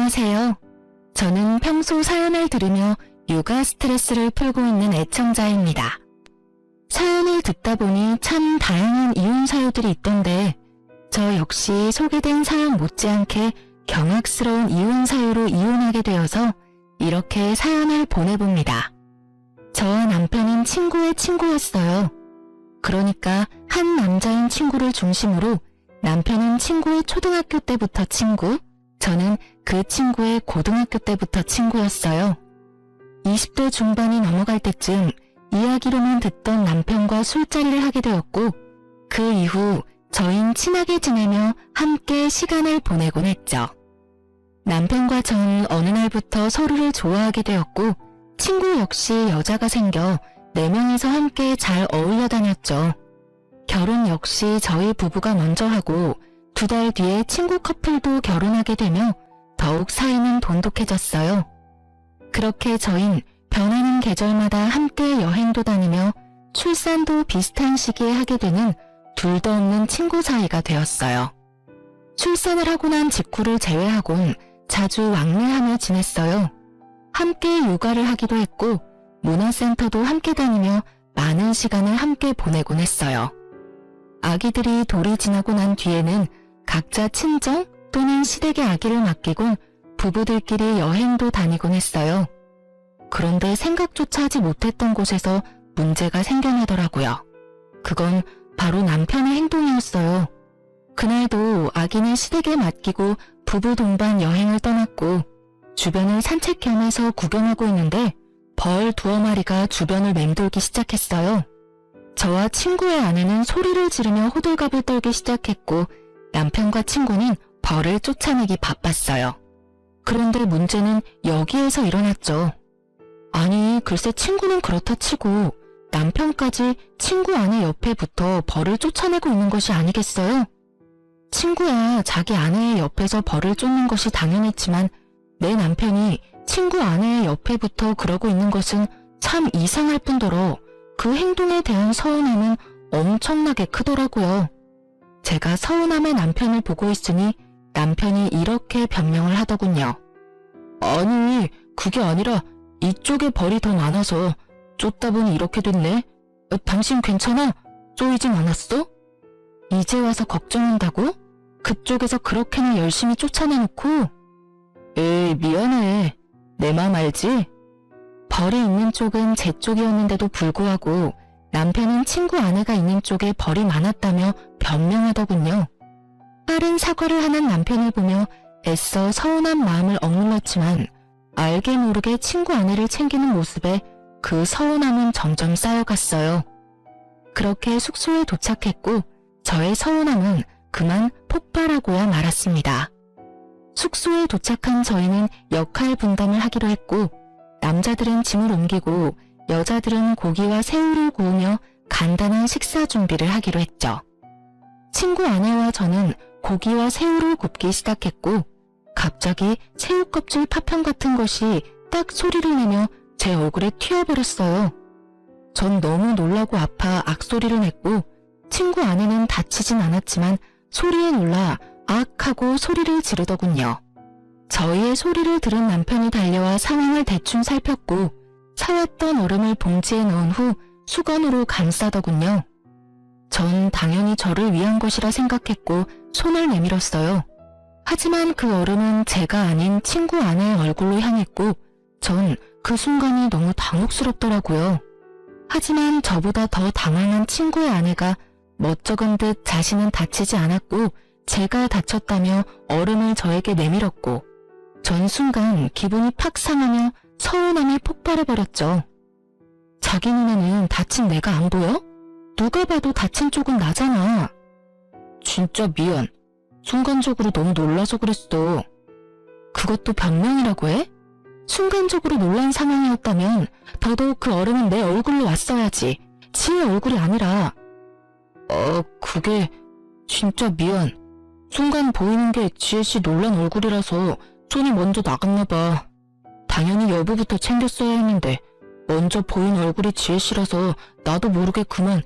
안녕하세요. 저는 평소 사연을 들으며 육아 스트레스를 풀고 있는 애청자입니다. 사연을 듣다 보니 참 다양한 이혼 사유들이 있던데 저 역시 소개된 사연 못지않게 경악스러운 이혼 사유로 이혼하게 되어서 이렇게 사연을 보내봅니다. 저와 남편은 친구의 친구였어요. 그러니까 한 남자인 친구를 중심으로 남편은 친구의 초등학교 때부터 친구, 저는 그 친구의 고등학교 때부터 친구였어요. 20대 중반이 넘어갈 때쯤 이야기로만 듣던 남편과 술자리를 하게 되었고 그 이후 저희는 친하게 지내며 함께 시간을 보내곤 했죠. 남편과 저는 어느 날부터 서로를 좋아하게 되었고 친구 역시 여자가 생겨 4명이서 함께 잘 어울려 다녔죠. 결혼 역시 저희 부부가 먼저 하고 2달 뒤에 친구 커플도 결혼하게 되며 더욱 사이는 돈독해졌어요. 그렇게 저흰 변하는 계절마다 함께 여행도 다니며 출산도 비슷한 시기에 하게 되는 둘도 없는 친구 사이가 되었어요. 출산을 하고 난 직후를 제외하곤 자주 왕래하며 지냈어요. 함께 육아를 하기도 했고 문화센터도 함께 다니며 많은 시간을 함께 보내곤 했어요. 아기들이 돌이 지나고 난 뒤에는 각자 친정 또는 시댁의 아기를 맡기곤 부부들끼리 여행도 다니곤 했어요. 그런데 생각조차 하지 못했던 곳에서 문제가 생겨나더라고요. 그건 바로 남편의 행동이었어요. 그날도 아기는 시댁에 맡기고 부부 동반 여행을 떠났고 주변을 산책 겸해서 구경하고 있는데 벌 2마리가 주변을 맴돌기 시작했어요. 저와 친구의 아내는 소리를 지르며 호들갑을 떨기 시작했고 남편과 친구는 벌을 쫓아내기 바빴어요. 그런데 문제는 여기에서 일어났죠. 아니 글쎄 친구는 그렇다 치고 남편까지 친구 아내 옆에 붙어 벌을 쫓아내고 있는 것이 아니겠어요? 친구야 자기 아내의 옆에서 벌을 쫓는 것이 당연했지만 내 남편이 친구 아내의 옆에 붙어 그러고 있는 것은 참 이상할 뿐더러 그 행동에 대한 서운함은 엄청나게 크더라고요. 제가 서운함의 남편을 보고 있으니 남편이 이렇게 변명을 하더군요. 아니 그게 아니라 이쪽에 벌이 더 많아서 쫓다 보니 이렇게 됐네. 당신 괜찮아? 쪼이진 않았어? 이제 와서 걱정한다고? 그쪽에서 그렇게나 열심히 쫓아내놓고? 에이 미안해. 내 맘 알지? 벌이 있는 쪽은 제 쪽이었는데도 불구하고 남편은 친구 아내가 있는 쪽에 벌이 많았다며 변명하더군요. 빠른 사과를 하는 남편을 보며 애써 서운한 마음을 억눌렀지만 알게 모르게 친구 아내를 챙기는 모습에 그 서운함은 점점 쌓여갔어요. 그렇게 숙소에 도착했고 저의 서운함은 그만 폭발하고야 말았습니다. 숙소에 도착한 저희는 역할 분담을 하기로 했고 남자들은 짐을 옮기고 여자들은 고기와 새우를 구우며 간단한 식사 준비를 하기로 했죠. 친구 아내와 저는 고기와 새우를 굽기 시작했고 갑자기 새우 껍질 파편 같은 것이 딱 소리를 내며 제 얼굴에 튀어버렸어요. 전 너무 놀라고 아파 악소리를 냈고 친구 아내는 다치진 않았지만 소리에 놀라 악 하고 소리를 지르더군요. 저희의 소리를 들은 남편이 달려와 상황을 대충 살폈고 사왔던 얼음을 봉지에 넣은 후 수건으로 감싸더군요. 전 당연히 저를 위한 것이라 생각했고 손을 내밀었어요. 하지만 그 얼음은 제가 아닌 친구 아내의 얼굴로 향했고 전 그 순간이 너무 당혹스럽더라고요. 하지만 저보다 더 당황한 친구의 아내가 멋쩍은 듯 자신은 다치지 않았고 제가 다쳤다며 얼음을 저에게 내밀었고 전 순간 기분이 팍 상하며 서운함이 폭발해버렸죠. 자기 눈에는 다친 내가 안 보여? 누가 봐도 다친 쪽은 나잖아. 진짜 미안. 순간적으로 너무 놀라서 그랬어. 그것도 변명이라고 해? 순간적으로 놀란 상황이었다면 더더욱 그 얼음은 내 얼굴로 왔어야지. 지의 얼굴이 아니라. 그게 진짜 미안. 순간 보이는 게 지혜씨 놀란 얼굴이라서 손이 먼저 나갔나봐. 당연히 여보부터 챙겼어야 했는데 먼저 보인 얼굴이 지혜씨라서 나도 모르게 그만.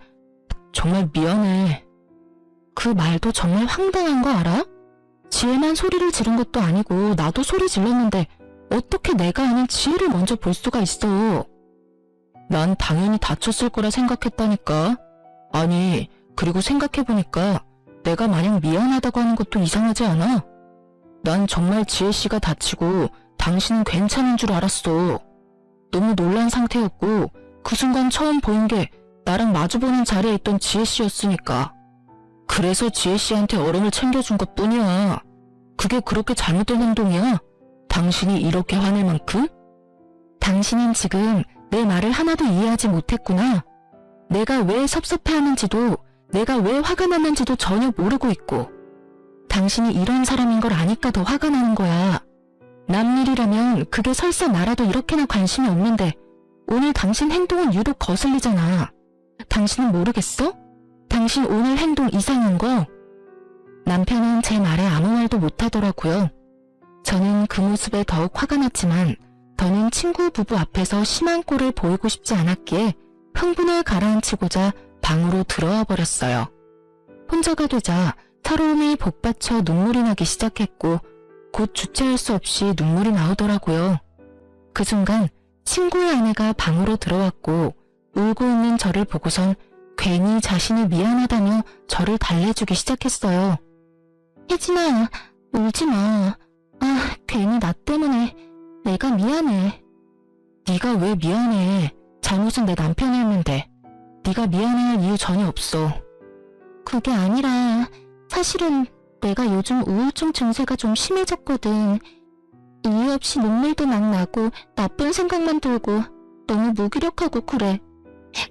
정말 미안해. 그 말도 정말 황당한 거 알아? 지혜만 소리를 지른 것도 아니고 나도 소리 질렀는데 어떻게 내가 아닌 지혜를 먼저 볼 수가 있어. 난 당연히 다쳤을 거라 생각했다니까. 아니, 그리고 생각해보니까 내가 마냥 미안하다고 하는 것도 이상하지 않아? 난 정말 지혜씨가 다치고 당신은 괜찮은 줄 알았어. 너무 놀란 상태였고 그 순간 처음 보인 게 나랑 마주보는 자리에 있던 지혜씨였으니까. 그래서 지혜씨한테 얼음을 챙겨준 것뿐이야. 그게 그렇게 잘못된 행동이야? 당신이 이렇게 화낼 만큼? 당신은 지금 내 말을 하나도 이해하지 못했구나. 내가 왜 섭섭해하는지도 내가 왜 화가 났는지도 전혀 모르고 있고 당신이 이런 사람인 걸 아니까 더 화가 나는 거야. 남일이라면 그게 설사 나라도 이렇게나 관심이 없는데 오늘 당신 행동은 유독 거슬리잖아. 당신은 모르겠어? 당신 오늘 행동 이상한 거? 남편은 제 말에 아무 말도 못하더라고요. 저는 그 모습에 더욱 화가 났지만 더는 친구 부부 앞에서 심한 꼴을 보이고 싶지 않았기에 흥분을 가라앉히고자 방으로 들어와 버렸어요. 혼자가 되자 서러움이 복받쳐 눈물이 나기 시작했고 곧 주체할 수 없이 눈물이 나오더라고요. 그 순간 친구의 아내가 방으로 들어왔고 울고 있는 저를 보고선 괜히 자신이 미안하다며 저를 달래주기 시작했어요. 혜진아, 울지 마. 아, 괜히 나 때문에 내가 미안해. 네가 왜 미안해? 잘못은 내 남편이 했는데 네가 미안해할 이유 전혀 없어. 그게 아니라 사실은 내가 요즘 우울증 증세가 좀 심해졌거든. 이유 없이 눈물도 막 나고 나쁜 생각만 들고 너무 무기력하고 그래.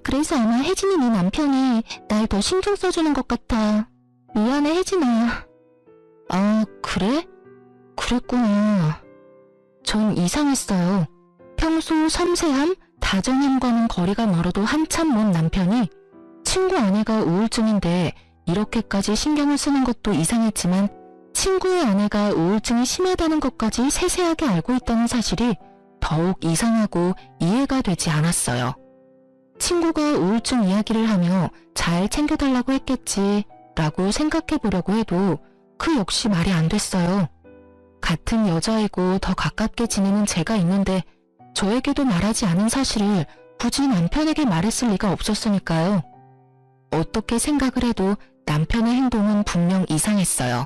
그래서 아마 혜진이 네 남편이 날 더 신경 써주는 것 같아. 미안해 혜진아. 아, 그래? 그랬구나. 전 이상했어요. 평소 섬세함, 다정함과는 거리가 멀어도 한참 먼 남편이 친구 아내가 우울증인데 이렇게까지 신경을 쓰는 것도 이상했지만 친구의 아내가 우울증이 심하다는 것까지 세세하게 알고 있다는 사실이 더욱 이상하고 이해가 되지 않았어요. 친구가 우울증 이야기를 하며 잘 챙겨달라고 했겠지 라고 생각해보려고 해도 그 역시 말이 안 됐어요. 같은 여자이고 더 가깝게 지내는 제가 있는데 저에게도 말하지 않은 사실을 굳이 남편에게 말했을 리가 없었으니까요. 어떻게 생각을 해도 남편의 행동은 분명 이상했어요.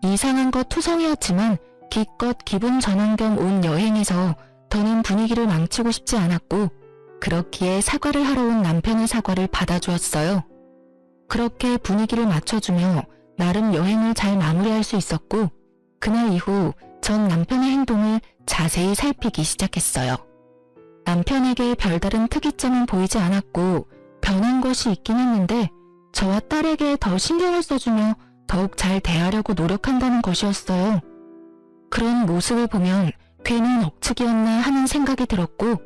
이상한 것 투성이었지만 기껏 기분 전환 겸 온 여행에서 더는 분위기를 망치고 싶지 않았고 그렇기에 사과를 하러 온 남편의 사과를 받아주었어요. 그렇게 분위기를 맞춰주며 나름 여행을 잘 마무리할 수 있었고 그날 이후 전 남편의 행동을 자세히 살피기 시작했어요. 남편에게 별다른 특이점은 보이지 않았고 변한 것이 있긴 했는데 저와 딸에게 더 신경을 써주며 더욱 잘 대하려고 노력한다는 것이었어요. 그런 모습을 보면 괜히 억측이었나 하는 생각이 들었고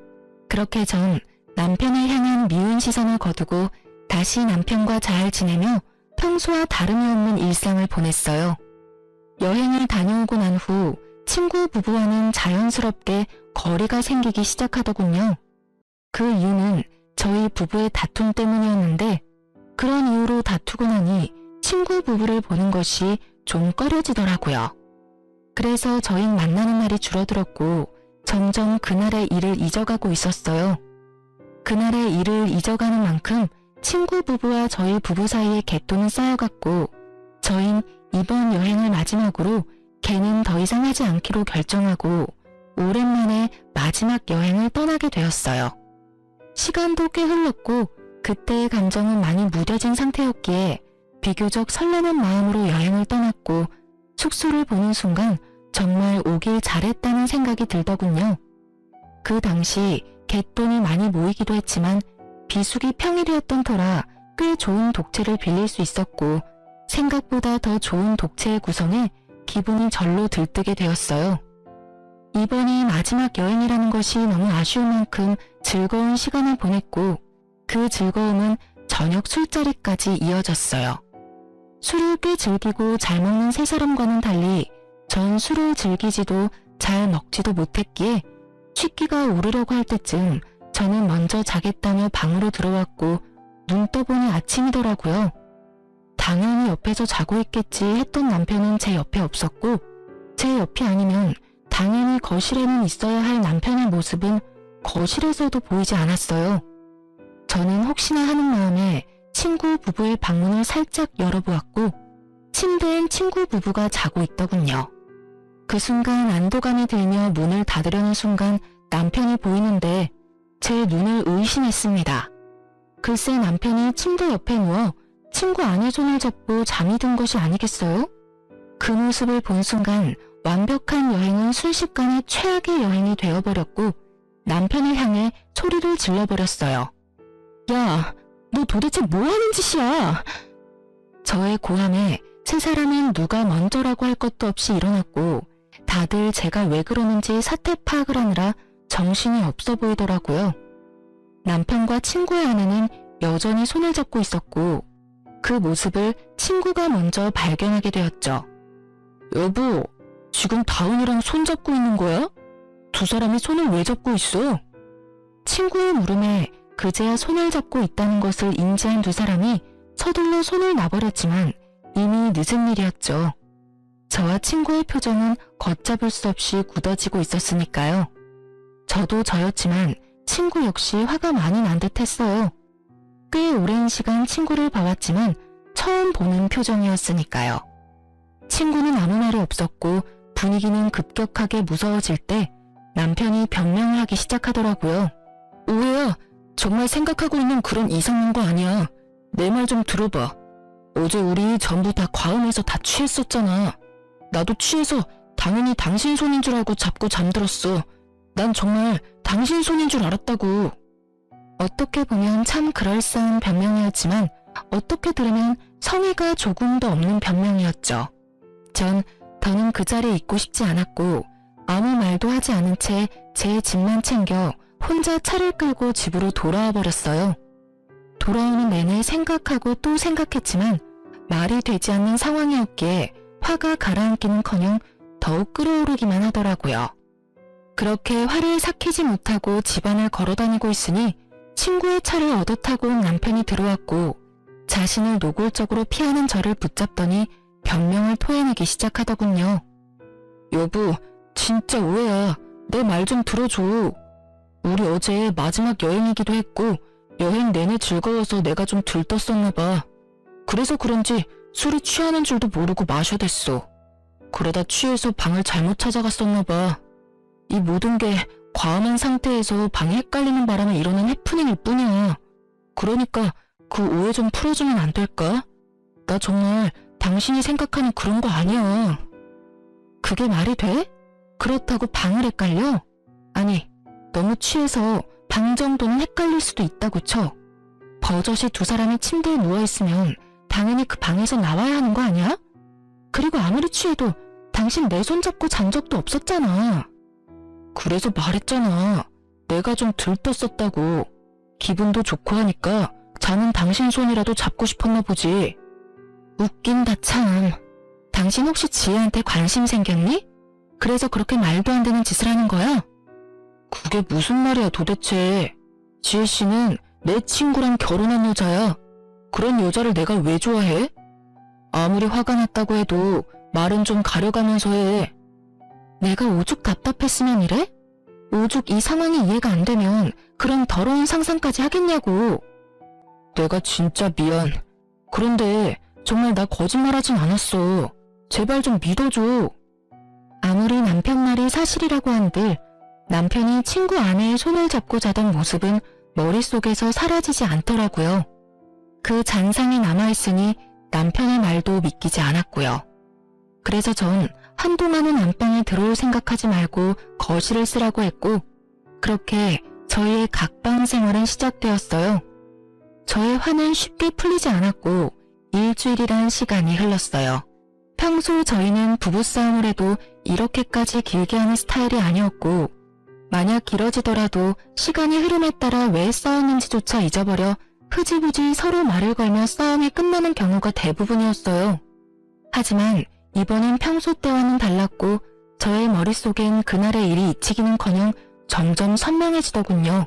그렇게 전 남편을 향한 미운 시선을 거두고 다시 남편과 잘 지내며 평소와 다름이 없는 일상을 보냈어요. 여행을 다녀오고 난 후 친구 부부와는 자연스럽게 거리가 생기기 시작하더군요. 그 이유는 저희 부부의 다툼 때문이었는데 그런 이유로 다투고 나니 친구 부부를 보는 것이 좀 꺼려지더라고요. 그래서 저희 만나는 날이 줄어들었고 점점 그날의 일을 잊어가고 있었어요. 그날의 일을 잊어가는 만큼 친구 부부와 저희 부부 사이의 갯돈은 쌓여갔고 저흰 이번 여행을 마지막으로 걔는 더 이상 하지 않기로 결정하고 오랜만에 마지막 여행을 떠나게 되었어요. 시간도 꽤 흘렀고 그때의 감정은 많이 무뎌진 상태였기에 비교적 설레는 마음으로 여행을 떠났고 숙소를 보는 순간 정말 오길 잘했다는 생각이 들더군요. 그 당시 갯돈이 많이 모이기도 했지만 비수기 평일이었던 터라 꽤 좋은 독채를 빌릴 수 있었고 생각보다 더 좋은 독채의 구성에 기분이 절로 들뜨게 되었어요. 이번이 마지막 여행이라는 것이 너무 아쉬울 만큼 즐거운 시간을 보냈고 그 즐거움은 저녁 술자리까지 이어졌어요. 술을 꽤 즐기고 잘 먹는 세 사람과는 달리 전 술을 즐기지도 잘 먹지도 못했기에 취기가 오르려고 할 때쯤 저는 먼저 자겠다며 방으로 들어왔고 눈 떠보니 아침이더라고요. 당연히 옆에서 자고 있겠지 했던 남편은 제 옆에 없었고, 제 옆이 아니면 당연히 거실에는 있어야 할 남편의 모습은 거실에서도 보이지 않았어요. 저는 혹시나 하는 마음에 친구 부부의 방문을 살짝 열어보았고, 침대엔 친구 부부가 자고 있더군요. 그 순간 안도감이 들며 문을 닫으려는 순간 남편이 보이는데 제 눈을 의심했습니다. 글쎄 남편이 침대 옆에 누워 친구 아내 손을 잡고 잠이 든 것이 아니겠어요? 그 모습을 본 순간 완벽한 여행은 순식간에 최악의 여행이 되어버렸고 남편을 향해 소리를 질러버렸어요. 야, 너 도대체 뭐하는 짓이야? 저의 고함에 세 사람은 누가 먼저라고 할 것도 없이 일어났고 다들 제가 왜 그러는지 사태 파악을 하느라 정신이 없어 보이더라고요. 남편과 친구의 아내는 여전히 손을 잡고 있었고 그 모습을 친구가 먼저 발견하게 되었죠. 여보, 지금 다은이랑 손 잡고 있는 거야? 두 사람이 손을 왜 잡고 있어? 친구의 물음에 그제야 손을 잡고 있다는 것을 인지한 두 사람이 서둘러 손을 놔버렸지만 이미 늦은 일이었죠. 저와 친구의 표정은 걷잡을 수 없이 굳어지고 있었으니까요. 저도 저였지만 친구 역시 화가 많이 난 듯 했어요. 꽤 오랜 시간 친구를 봐왔지만 처음 보는 표정이었으니까요. 친구는 아무 말이 없었고 분위기는 급격하게 무서워질 때 남편이 변명을 하기 시작하더라고요. 오해야, 정말 생각하고 있는 그런 이상한 거 아니야. 내 말 좀 들어봐. 어제 우리 전부 다 과음해서 다 취했었잖아. 나도 취해서 당연히 당신 손인 줄 알고 잡고 잠들었어. 난 정말 당신 손인 줄 알았다고. 어떻게 보면 참 그럴싸한 변명이었지만 어떻게 들으면 성의가 조금 더 없는 변명이었죠. 전 더는 그 자리에 있고 싶지 않았고 아무 말도 하지 않은 채 제 짐만 챙겨 혼자 차를 끌고 집으로 돌아와 버렸어요. 돌아오는 내내 생각하고 또 생각했지만 말이 되지 않는 상황이었기에 화가 가라앉기는커녕 더욱 끓어오르기만 하더라고요. 그렇게 화를 삭히지 못하고 집안을 걸어다니고 있으니 친구의 차를 얻어 타고 온 남편이 들어왔고 자신을 노골적으로 피하는 저를 붙잡더니 변명을 토해내기 시작하더군요. 여보, 진짜 오해야. 내 말 좀 들어줘. 우리 어제 마지막 여행이기도 했고 여행 내내 즐거워서 내가 좀 들떴었나 봐. 그래서 그런지 술이 취하는 줄도 모르고 마셔댔어. 그러다 취해서 방을 잘못 찾아갔었나 봐. 이 모든 게 과음한 상태에서 방이 헷갈리는 바람에 일어난 해프닝일 뿐이야. 그러니까 그 오해 좀 풀어주면 안 될까? 나 정말 당신이 생각하는 그런 거 아니야. 그게 말이 돼? 그렇다고 방을 헷갈려? 아니, 너무 취해서 방 정도는 헷갈릴 수도 있다고 쳐. 버젓이 두 사람이 침대에 누워있으면 당연히 그 방에서 나와야 하는 거 아니야? 그리고 아무리 취해도 당신 내 손 잡고 잔 적도 없었잖아. 그래서 말했잖아. 내가 좀 들떴었다고. 기분도 좋고 하니까 자는 당신 손이라도 잡고 싶었나 보지. 웃긴다 참. 당신 혹시 지혜한테 관심 생겼니? 그래서 그렇게 말도 안 되는 짓을 하는 거야? 그게 무슨 말이야 도대체. 지혜 씨는 내 친구랑 결혼한 여자야. 그런 여자를 내가 왜 좋아해? 아무리 화가 났다고 해도 말은 좀 가려가면서 해. 내가 오죽 답답했으면 이래? 오죽 이 상황이 이해가 안 되면 그런 더러운 상상까지 하겠냐고. 내가 진짜 미안. 그런데 정말 나 거짓말하진 않았어. 제발 좀 믿어줘. 아무리 남편 말이 사실이라고 한들 남편이 친구 아내의 손을 잡고 자던 모습은 머릿속에서 사라지지 않더라고요. 그 잔상이 남아있으니 남편의 말도 믿기지 않았고요. 그래서 전 한동안은 안방에 들어올 생각하지 말고 거실을 쓰라고 했고 그렇게 저희의 각방 생활은 시작되었어요. 저의 화는 쉽게 풀리지 않았고 일주일이란 시간이 흘렀어요. 평소 저희는 부부싸움을 해도 이렇게까지 길게 하는 스타일이 아니었고 만약 길어지더라도 시간의 흐름에 따라 왜 싸웠는지조차 잊어버려 흐지부지 서로 말을 걸며 싸움이 끝나는 경우가 대부분이었어요. 하지만 이번엔 평소 때와는 달랐고 저의 머릿속엔 그날의 일이 잊히기는커녕 점점 선명해지더군요.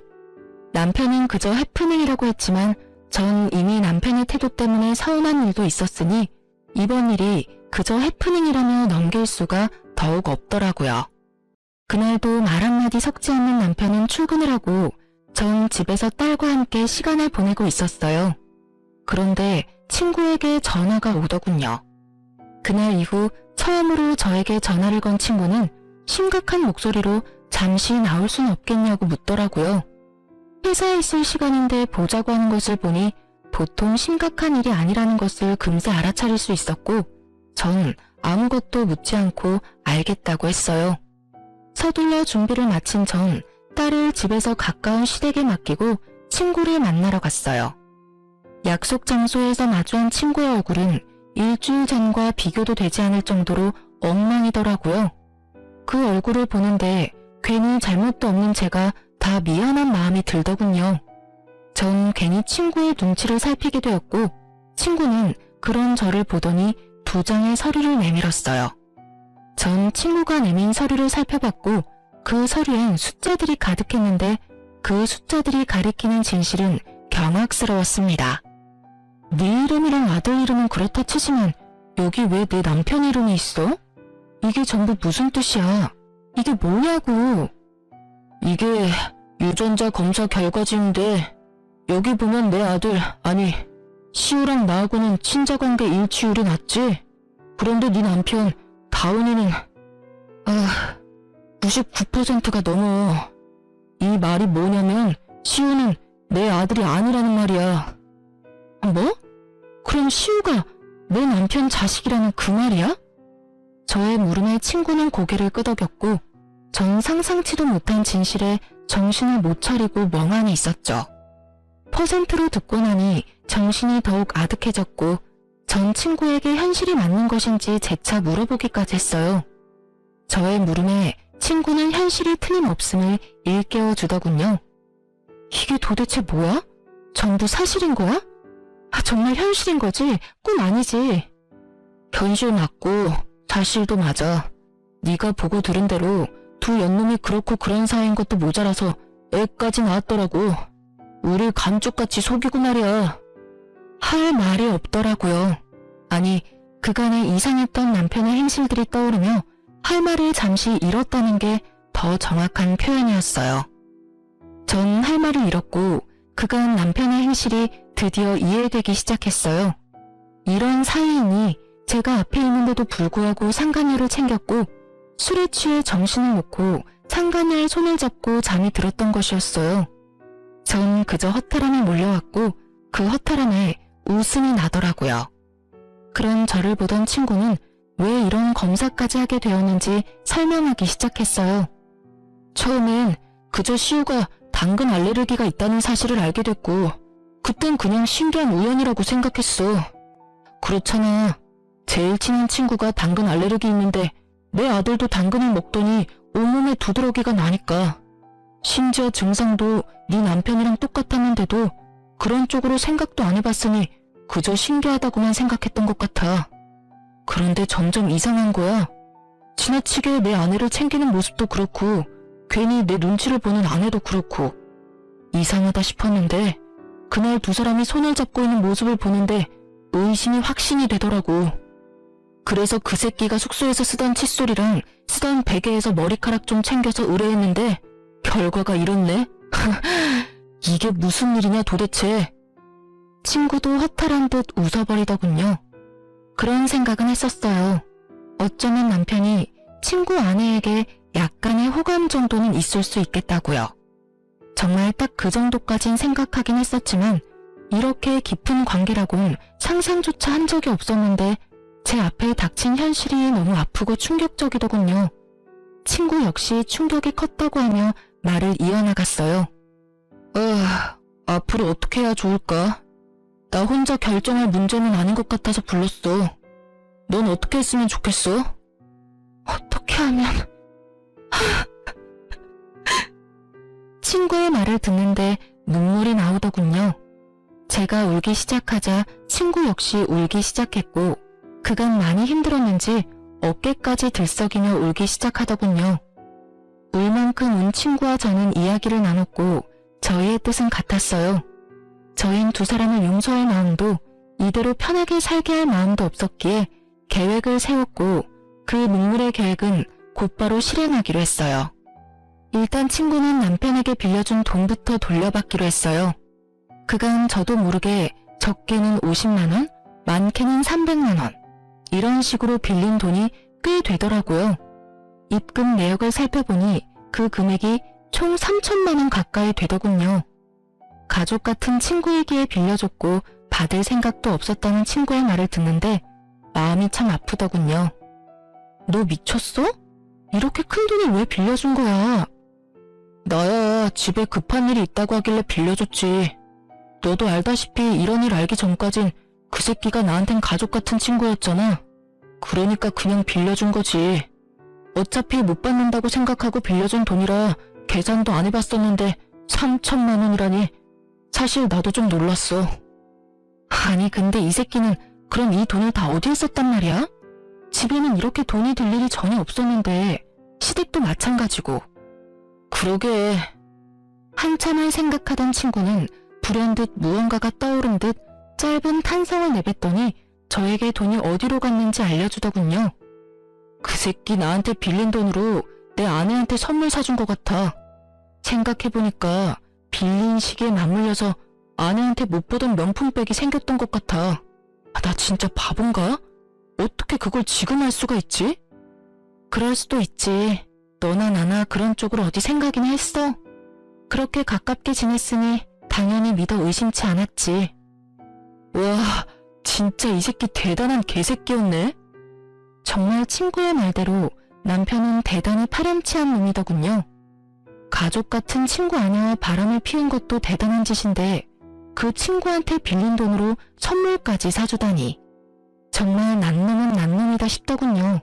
남편은 그저 해프닝이라고 했지만 전 이미 남편의 태도 때문에 서운한 일도 있었으니 이번 일이 그저 해프닝이라며 넘길 수가 더욱 없더라고요. 그날도 말 한마디 섞지 않는 남편은 출근을 하고 전 집에서 딸과 함께 시간을 보내고 있었어요. 그런데 친구에게 전화가 오더군요. 그날 이후 처음으로 저에게 전화를 건 친구는 심각한 목소리로 잠시 나올 순 없겠냐고 묻더라고요. 회사에 있을 시간인데 보자고 하는 것을 보니 보통 심각한 일이 아니라는 것을 금세 알아차릴 수 있었고 전 아무것도 묻지 않고 알겠다고 했어요. 서둘러 준비를 마친 전 딸을 집에서 가까운 시댁에 맡기고 친구를 만나러 갔어요. 약속 장소에서 마주한 친구의 얼굴은 일주일 전과 비교도 되지 않을 정도로 엉망이더라고요. 그 얼굴을 보는데 괜히 잘못도 없는 제가 다 미안한 마음이 들더군요. 전 괜히 친구의 눈치를 살피게 되었고 친구는 그런 저를 보더니 2장의 서류를 내밀었어요. 전 친구가 내민 서류를 살펴봤고 그 서류엔 숫자들이 가득했는데 그 숫자들이 가리키는 진실은 경악스러웠습니다. 네 이름이랑 아들 이름은 그렇다 치지만 여기 왜 내 남편 이름이 있어? 이게 전부 무슨 뜻이야? 이게 뭐냐고. 이게 유전자 검사 결과지인데 여기 보면 내 아들, 아니 시우랑 나하고는 친자관계 일치율이 낮지? 그런데 네 남편 다운이는 99%가 넘어. 이 말이 뭐냐면 시우는 내 아들이 아니라는 말이야. 뭐? 그럼 시우가 내 남편 자식이라는 그 말이야? 저의 물음에 친구는 고개를 끄덕였고 전 상상치도 못한 진실에 정신을 못 차리고 멍하니 있었죠. 퍼센트로 듣고 나니 정신이 더욱 아득해졌고 전 친구에게 현실이 맞는 것인지 재차 물어보기까지 했어요. 저의 물음에 친구는 현실이 틀림없음을 일깨워 주더군요. 이게 도대체 뭐야? 전부 사실인 거야? 정말 현실인 거지? 꿈 아니지? 현실 맞고 사실도 맞아. 네가 보고 들은 대로 두 연놈이 그렇고 그런 사이인 것도 모자라서 애까지 낳았더라고. 우릴 감쪽같이 속이고 말이야. 할 말이 없더라고요. 아니, 그간의 이상했던 남편의 행실들이 떠오르며 할 말을 잠시 잃었다는 게 더 정확한 표현이었어요. 전 할 말을 잃었고 그간 남편의 행실이 드디어 이해되기 시작했어요. 이런 사이이니 제가 앞에 있는데도 불구하고 상간녀를 챙겼고 술에 취해 정신을 놓고 상간녀의 손을 잡고 잠이 들었던 것이었어요. 전 그저 허탈함에 몰려왔고 그 허탈함에 웃음이 나더라고요. 그런 저를 보던 친구는 왜 이런 검사까지 하게 되었는지 설명하기 시작했어요. 처음엔 그저 시우가 당근 알레르기가 있다는 사실을 알게 됐고 그땐 그냥 신기한 우연이라고 생각했어. 그렇잖아. 제일 친한 친구가 당근 알레르기 있는데 내 아들도 당근을 먹더니 온몸에 두드러기가 나니까. 심지어 증상도 네 남편이랑 똑같았는데도 그런 쪽으로 생각도 안 해봤으니 그저 신기하다고만 생각했던 것 같아. 그런데 점점 이상한 거야. 지나치게 내 아내를 챙기는 모습도 그렇고 괜히 내 눈치를 보는 아내도 그렇고 이상하다 싶었는데 그날 두 사람이 손을 잡고 있는 모습을 보는데 의심이 확신이 되더라고. 그래서 그 새끼가 숙소에서 쓰던 칫솔이랑 쓰던 베개에서 머리카락 좀 챙겨서 의뢰했는데 결과가 이렇네? 이게 무슨 일이냐 도대체. 친구도 허탈한 듯 웃어버리더군요. 그런 생각은 했었어요. 어쩌면 남편이 친구 아내에게 약간의 호감 정도는 있을 수 있겠다고요. 정말 딱 그 정도까진 생각하긴 했었지만 이렇게 깊은 관계라곤 상상조차 한 적이 없었는데 제 앞에 닥친 현실이 너무 아프고 충격적이더군요. 친구 역시 충격이 컸다고 하며 말을 이어나갔어요. 앞으로 어떻게 해야 좋을까? 나 혼자 결정할 문제는 아닌 것 같아서 불렀어. 넌 어떻게 했으면 좋겠어? 어떻게 하면... 친구의 말을 듣는데 눈물이 나오더군요. 제가 울기 시작하자 친구 역시 울기 시작했고 그간 많이 힘들었는지 어깨까지 들썩이며 울기 시작하더군요. 울 만큼 운 친구와 저는 이야기를 나눴고 저희의 뜻은 같았어요. 저흰 두 사람을 용서할 마음도 이대로 편하게 살게 할 마음도 없었기에 계획을 세웠고 그 눈물의 계획은 곧바로 실행하기로 했어요. 일단 친구는 남편에게 빌려준 돈부터 돌려받기로 했어요. 그간 저도 모르게 적게는 50만 원, 많게는 300만 원 이런 식으로 빌린 돈이 꽤 되더라고요. 입금 내역을 살펴보니 그 금액이 총 3천만 원 가까이 되더군요. 가족 같은 친구에게 빌려줬고 받을 생각도 없었다는 친구의 말을 듣는데 마음이 참 아프더군요. 너 미쳤어? 이렇게 큰 돈을 왜 빌려준 거야? 나야 집에 급한 일이 있다고 하길래 빌려줬지. 너도 알다시피 이런 일 알기 전까진 그 새끼가 나한텐 가족 같은 친구였잖아. 그러니까 그냥 빌려준 거지. 어차피 못 받는다고 생각하고 빌려준 돈이라 계산도 안 해봤었는데 3천만 원이라니 사실 나도 좀 놀랐어. 아니 근데 이 새끼는 그럼 이 돈을 다 어디에 썼단 말이야? 집에는 이렇게 돈이 들 일이 전혀 없었는데 시댁도 마찬가지고. 그러게. 한참을 생각하던 친구는 불현듯 무언가가 떠오른 듯 짧은 탄성을 내뱉더니 저에게 돈이 어디로 갔는지 알려주더군요. 그 새끼 나한테 빌린 돈으로 내 아내한테 선물 사준 것 같아. 생각해보니까 빌린 시기에 맞물려서 아내한테 못 보던 명품백이 생겼던 것 같아. 나 진짜 바본가? 어떻게 그걸 지금 할 수가 있지? 그럴 수도 있지. 너나 나나 그런 쪽으로 어디 생각이나 했어? 그렇게 가깝게 지냈으니 당연히 믿어 의심치 않았지. 와, 진짜 이 새끼 대단한 개새끼였네. 정말 친구의 말대로 남편은 대단히 파렴치한 놈이더군요. 가족 같은 친구 아내와 바람을 피운 것도 대단한 짓인데 그 친구한테 빌린 돈으로 선물까지 사주다니. 정말 난놈은 난놈이다 싶더군요.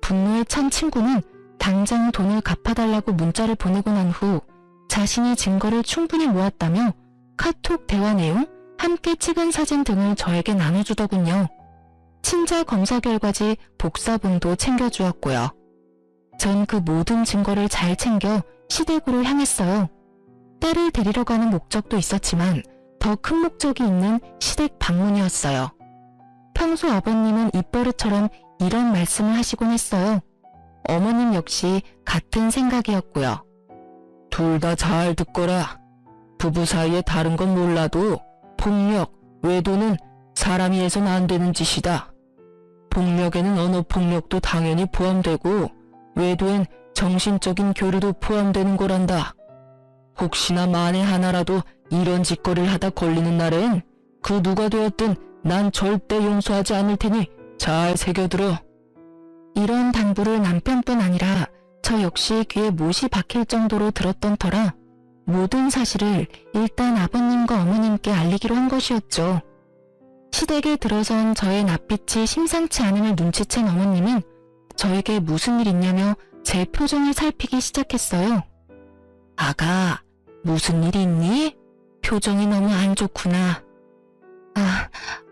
분노에 찬 친구는 당장 돈을 갚아달라고 문자를 보내고 난 후 자신이 증거를 충분히 모았다며 카톡 대화 내용, 함께 찍은 사진 등을 저에게 나눠주더군요. 친자 검사 결과지 복사본도 챙겨주었고요. 전 그 모든 증거를 잘 챙겨 시댁으로 향했어요. 딸을 데리러 가는 목적도 있었지만 더 큰 목적이 있는 시댁 방문이었어요. 평소 아버님은 입버릇처럼 이런 말씀을 하시곤 했어요. 어머님 역시 같은 생각이었고요. 둘 다 잘 듣거라. 부부 사이에 다른 건 몰라도 폭력, 외도는 사람이 해선 안 되는 짓이다. 폭력에는 언어폭력도 당연히 포함되고 외도엔 정신적인 교류도 포함되는 거란다. 혹시나 만에 하나라도 이런 짓거리를 하다 걸리는 날엔 그 누가 되었든 난 절대 용서하지 않을 테니 잘 새겨들어. 이런 당부를 남편뿐 아니라 저 역시 귀에 못이 박힐 정도로 들었던 터라 모든 사실을 일단 아버님과 어머님께 알리기로 한 것이었죠. 시댁에 들어선 저의 낯빛이 심상치 않음을 눈치챈 어머님은 저에게 무슨 일 있냐며 제 표정을 살피기 시작했어요. 아가, 무슨 일이 있니? 표정이 너무 안 좋구나.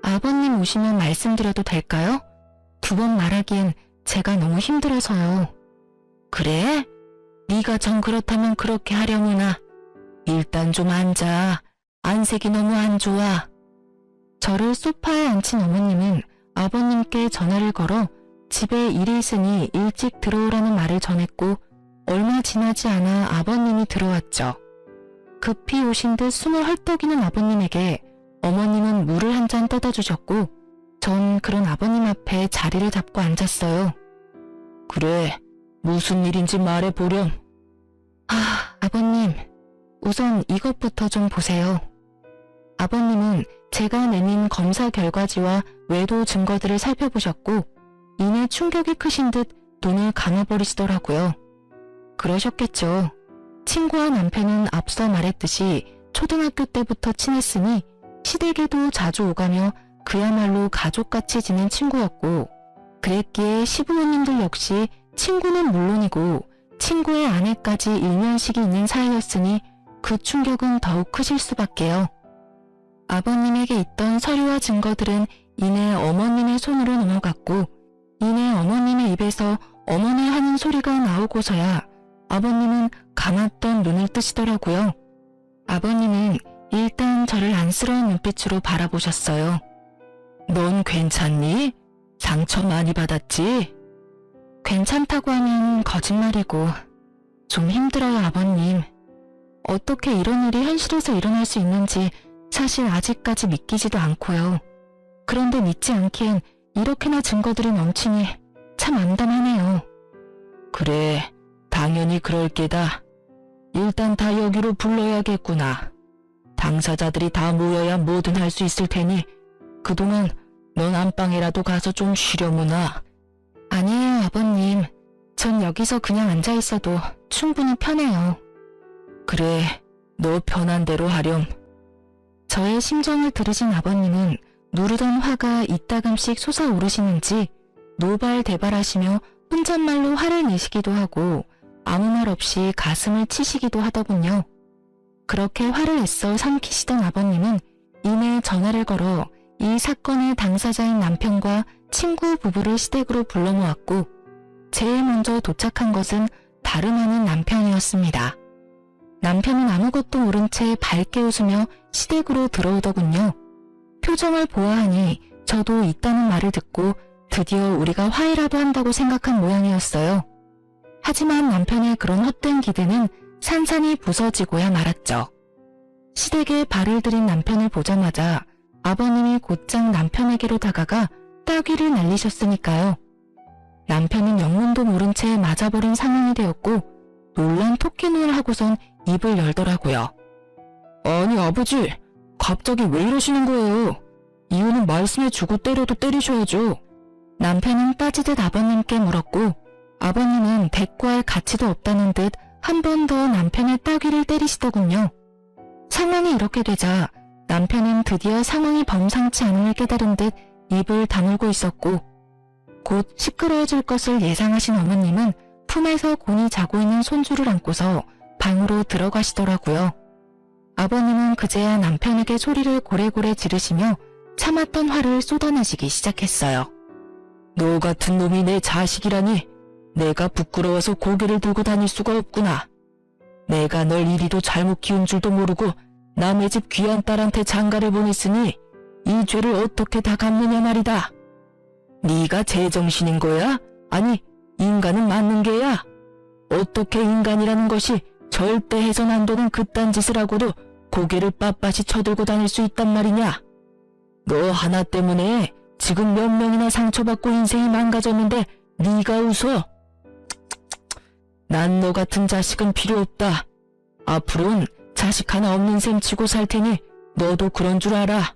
아버님 오시면 말씀드려도 될까요? 2번 말하기엔 제가 너무 힘들어서요. 그래? 네가 정 그렇다면 그렇게 하려무나. 일단 좀 앉아. 안색이 너무 안 좋아. 저를 소파에 앉힌 어머님은 아버님께 전화를 걸어 집에 일이 있으니 일찍 들어오라는 말을 전했고 얼마 지나지 않아 아버님이 들어왔죠. 급히 오신 듯 숨을 헐떡이는 아버님에게 어머님은 물을 한 잔 떠다 주셨고 전 그런 아버님 앞에 자리를 잡고 앉았어요. 그래, 무슨 일인지 말해보렴. 아버님, 우선 이것부터 좀 보세요. 아버님은 제가 내민 검사 결과지와 외도 증거들을 살펴보셨고 이내 충격이 크신 듯 눈을 감아버리시더라고요. 그러셨겠죠. 친구와 남편은 앞서 말했듯이 초등학교 때부터 친했으니 시댁에도 자주 오가며 그야말로 가족같이 지낸 친구였고 그랬기에 시부모님들 역시 친구는 물론이고 친구의 아내까지 일면식이 있는 사이였으니 그 충격은 더욱 크실 수밖에요. 아버님에게 있던 서류와 증거들은 이내 어머님의 손으로 넘어갔고 이내 어머님의 입에서 어머니 하는 소리가 나오고서야 아버님은 감았던 눈을 뜨시더라고요. 아버님은 일단 저를 안쓰러운 눈빛으로 바라보셨어요. 넌 괜찮니? 상처 많이 받았지? 괜찮다고 하면 거짓말이고 좀 힘들어요, 아버님. 어떻게 이런 일이 현실에서 일어날 수 있는지 사실 아직까지 믿기지도 않고요. 그런데 믿지 않기엔 이렇게나 증거들이 넘치니 참 암담하네요. 그래, 당연히 그럴 게다. 일단 다 여기로 불러야겠구나. 당사자들이 다 모여야 뭐든 할 수 있을 테니 그동안 넌 안방이라도 가서 좀 쉬려무나. 아니에요, 아버님. 전 여기서 그냥 앉아있어도 충분히 편해요. 그래, 너 편한 대로 하렴. 저의 심정을 들으신 아버님은 누르던 화가 이따금씩 솟아오르시는지 노발대발하시며 혼잣말로 화를 내시기도 하고 아무 말 없이 가슴을 치시기도 하더군요. 그렇게 화를 애써 삼키시던 아버님은 이내 전화를 걸어 이 사건의 당사자인 남편과 친구 부부를 시댁으로 불러 모았고 제일 먼저 도착한 것은 다름 아닌 남편이었습니다. 남편은 아무것도 모른 채 밝게 웃으며 시댁으로 들어오더군요. 표정을 보아하니 저도 있다는 말을 듣고 드디어 우리가 화해라도 한다고 생각한 모양이었어요. 하지만 남편의 그런 헛된 기대는 산산이 부서지고야 말았죠. 시댁에 발을 들인 남편을 보자마자 아버님이 곧장 남편에게로 다가가 따귀를 날리셨으니까요. 남편은 영문도 모른 채 맞아버린 상황이 되었고 놀란 토끼눈을 하고선 입을 열더라고요. 아니 아버지, 갑자기 왜 이러시는 거예요? 이유는 말씀해주고 때려도 때리셔야죠. 남편은 따지듯 아버님께 물었고 아버님은 대꾸할 가치도 없다는 듯 한 번 더 남편의 따귀를 때리시더군요. 상황이 이렇게 되자 남편은 드디어 상황이 범상치 않음을 깨달은 듯 입을 다물고 있었고 곧 시끄러워질 것을 예상하신 어머님은 품에서 곤히 자고 있는 손주를 안고서 방으로 들어가시더라고요. 아버님은 그제야 남편에게 소리를 고래고래 지르시며 참았던 화를 쏟아내시기 시작했어요. 너 같은 놈이 내 자식이라니 내가 부끄러워서 고개를 들고 다닐 수가 없구나. 내가 널 이리도 잘못 키운 줄도 모르고 남의 집 귀한 딸한테 장가를 보냈으니 이 죄를 어떻게 다 갚느냐 말이다. 네가 제정신인 거야? 아니 인간은 맞는 게야? 어떻게 인간이라는 것이 절대 해선 안 되는 그딴 짓을 하고도 고개를 빳빳이 쳐들고 다닐 수 있단 말이냐? 너 하나 때문에 지금 몇 명이나 상처받고 인생이 망가졌는데 네가 웃어? 난 너 같은 자식은 필요 없다. 앞으로는 자식 하나 없는 셈 치고 살 테니 너도 그런 줄 알아.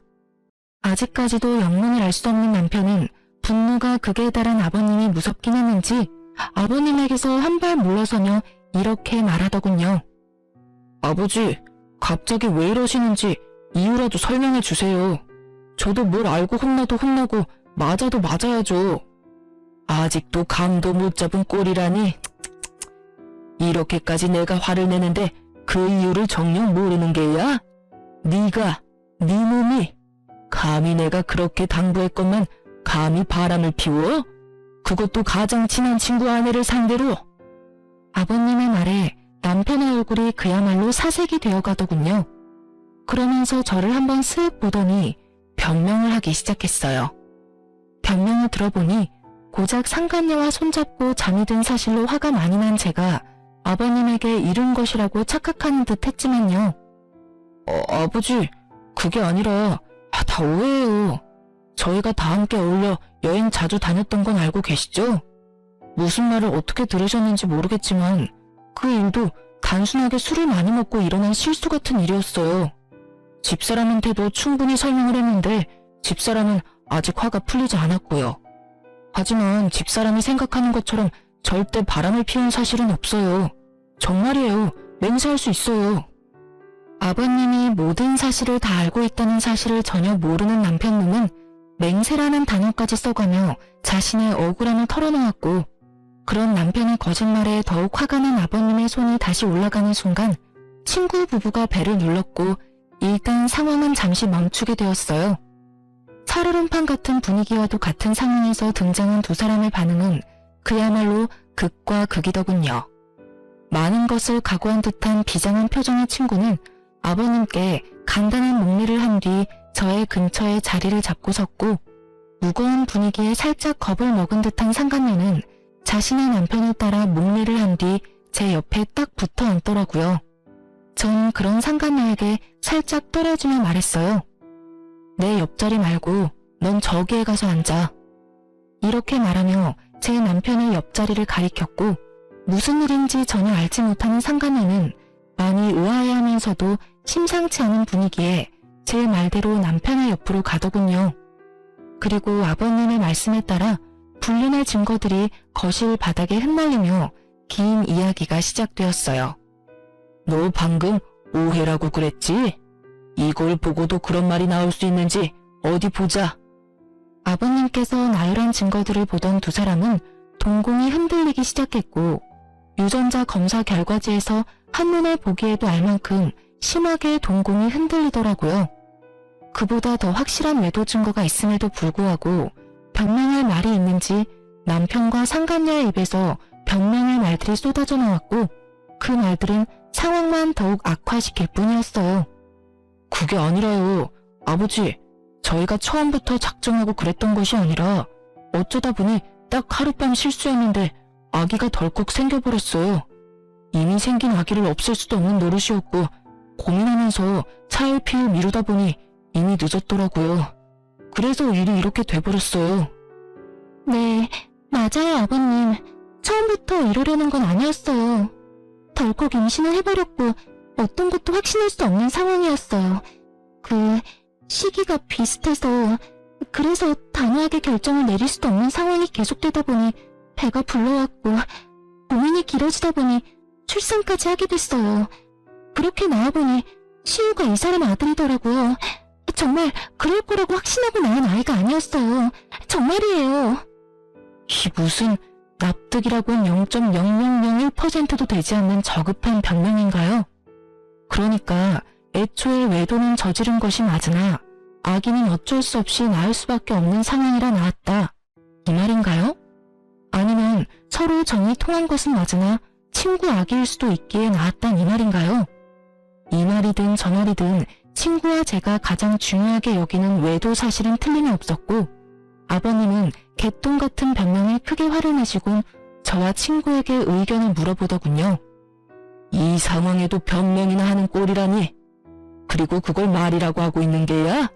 아직까지도 영문을 알 수 없는 남편은 분노가 극에 달한 아버님이 무섭긴 했는지 아버님에게서 한 발 물러서며 이렇게 말하더군요. 아버지, 갑자기 왜 이러시는지 이유라도 설명해 주세요. 저도 뭘 알고 혼나도 혼나고 맞아도 맞아야죠. 아직도 감도 못 잡은 꼴이라니. 이렇게까지 내가 화를 내는데 그 이유를 정녕 모르는 게야? 네가, 네 몸이 감히 내가 그렇게 당부했건만 감히 바람을 피워? 그것도 가장 친한 친구 아내를 상대로? 아버님의 말에 남편의 얼굴이 그야말로 사색이 되어가더군요. 그러면서 저를 한번 쓱 보더니 변명을 하기 시작했어요. 변명을 들어보니 고작 상간녀와 손잡고 잠이 든 사실로 화가 많이 난 제가 아버님에게 이른 것이라고 착각하는 듯 했지만요. 아버지, 그게 아니라 다 오해예요. 저희가 다 함께 어울려 여행 자주 다녔던 건 알고 계시죠? 무슨 말을 어떻게 들으셨는지 모르겠지만 그 일도 단순하게 술을 많이 먹고 일어난 실수 같은 일이었어요. 집사람한테도 충분히 설명을 했는데 집사람은 아직 화가 풀리지 않았고요. 하지만 집사람이 생각하는 것처럼 절대 바람을 피운 사실은 없어요. 정말이에요. 맹세할 수 있어요. 아버님이 모든 사실을 다 알고 있다는 사실을 전혀 모르는 남편 놈은 맹세라는 단어까지 써가며 자신의 억울함을 털어놓았고 그런 남편의 거짓말에 더욱 화가 난 아버님의 손이 다시 올라가는 순간 친구 부부가 배를 눌렀고 일단 상황은 잠시 멈추게 되었어요. 살얼음판 같은 분위기와도 같은 상황에서 등장한 두 사람의 반응은 그야말로 극과 극이더군요. 많은 것을 각오한 듯한 비장한 표정의 친구는 아버님께 간단한 목례를 한 뒤 저의 근처에 자리를 잡고 섰고 무거운 분위기에 살짝 겁을 먹은 듯한 상간녀는 자신의 남편을 따라 목례를 한 뒤 제 옆에 딱 붙어 앉더라고요. 전 그런 상간녀에게 살짝 떨어지며 말했어요. 내 옆자리 말고 넌 저기에 가서 앉아. 이렇게 말하며 제 남편의 옆자리를 가리켰고 무슨 일인지 전혀 알지 못하는 상간녀는 많이 의아해하면서도 심상치 않은 분위기에 제 말대로 남편의 옆으로 가더군요. 그리고 아버님의 말씀에 따라 불륜의 증거들이 거실 바닥에 흩날리며 긴 이야기가 시작되었어요. 너 방금 오해라고 그랬지? 이걸 보고도 그런 말이 나올 수 있는지 어디 보자. 아버님께서 나열한 증거들을 보던 두 사람은 동공이 흔들리기 시작했고 유전자 검사 결과지에서 한눈에 보기에도 알 만큼 심하게 동공이 흔들리더라고요. 그보다 더 확실한 외도 증거가 있음에도 불구하고 변명할 말이 있는지 남편과 상간녀의 입에서 변명의 말들이 쏟아져 나왔고 그 말들은 상황만 더욱 악화시킬 뿐이었어요. 그게 아니라요. 아버지, 저희가 처음부터 작정하고 그랬던 것이 아니라 어쩌다 보니 딱 하룻밤 실수였는데 아기가 덜컥 생겨버렸어요. 이미 생긴 아기를 없앨 수도 없는 노릇이었고 고민하면서 차일피일 미루다 보니 이미 늦었더라고요. 그래서 일이 이렇게 돼버렸어요. 네, 맞아요 아버님. 처음부터 이러려는 건 아니었어요. 덜컥 임신을 해버렸고 어떤 것도 확신할 수 없는 상황이었어요. 시기가 비슷해서 그래서 단호하게 결정을 내릴 수도 없는 상황이 계속되다 보니 배가 불러왔고 고민이 길어지다 보니 출산까지 하게 됐어요. 그렇게 나와보니 시우가 이 사람 아들이더라고요. 정말 그럴 거라고 확신하고 낳은 아이가 아니었어요. 정말이에요. 이 무슨 납득이라고는 0.0001%도 되지 않는 저급한 변명인가요? 그러니까 애초에 외도는 저지른 것이 맞으나 아기는 어쩔 수 없이 낳을 수밖에 없는 상황이라 나왔다. 이 말인가요? 아니면 서로 정이 통한 것은 맞으나 친구 아기일 수도 있기에 낳았단 이 말인가요? 이 말이든 저 말이든 친구와 제가 가장 중요하게 여기는 외도 사실은 틀림이 없었고 아버님은 개똥 같은 변명에 크게 화를 내시곤 저와 친구에게 의견을 물어보더군요. 이 상황에도 변명이나 하는 꼴이라니. 그리고 그걸 말이라고 하고 있는 게야?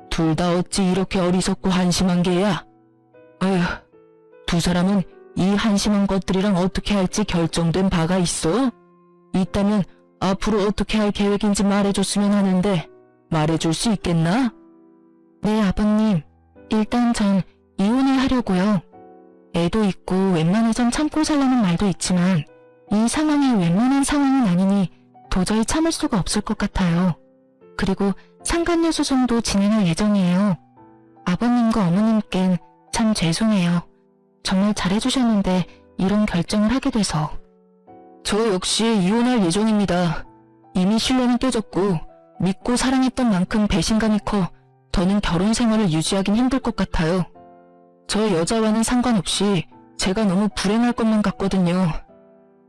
둘 다 어찌 이렇게 어리석고 한심한 게야? 어휴, 두 사람은 이 한심한 것들이랑 어떻게 할지 결정된 바가 있어? 있다면 앞으로 어떻게 할 계획인지 말해줬으면 하는데 말해줄 수 있겠나? 네, 아버님. 일단 전 이혼을 하려고요. 애도 있고 웬만해선 참고 살라는 말도 있지만 이 상황이 웬만한 상황은 아니니 도저히 참을 수가 없을 것 같아요. 그리고 상간녀 소송도 진행할 예정이에요. 아버님과 어머님께는 참 죄송해요. 정말 잘해주셨는데 이런 결정을 하게 돼서. 저 역시 이혼할 예정입니다. 이미 신뢰는 깨졌고 믿고 사랑했던 만큼 배신감이 커 더는 결혼 생활을 유지하긴 힘들 것 같아요. 저 여자와는 상관없이 제가 너무 불행할 것만 같거든요.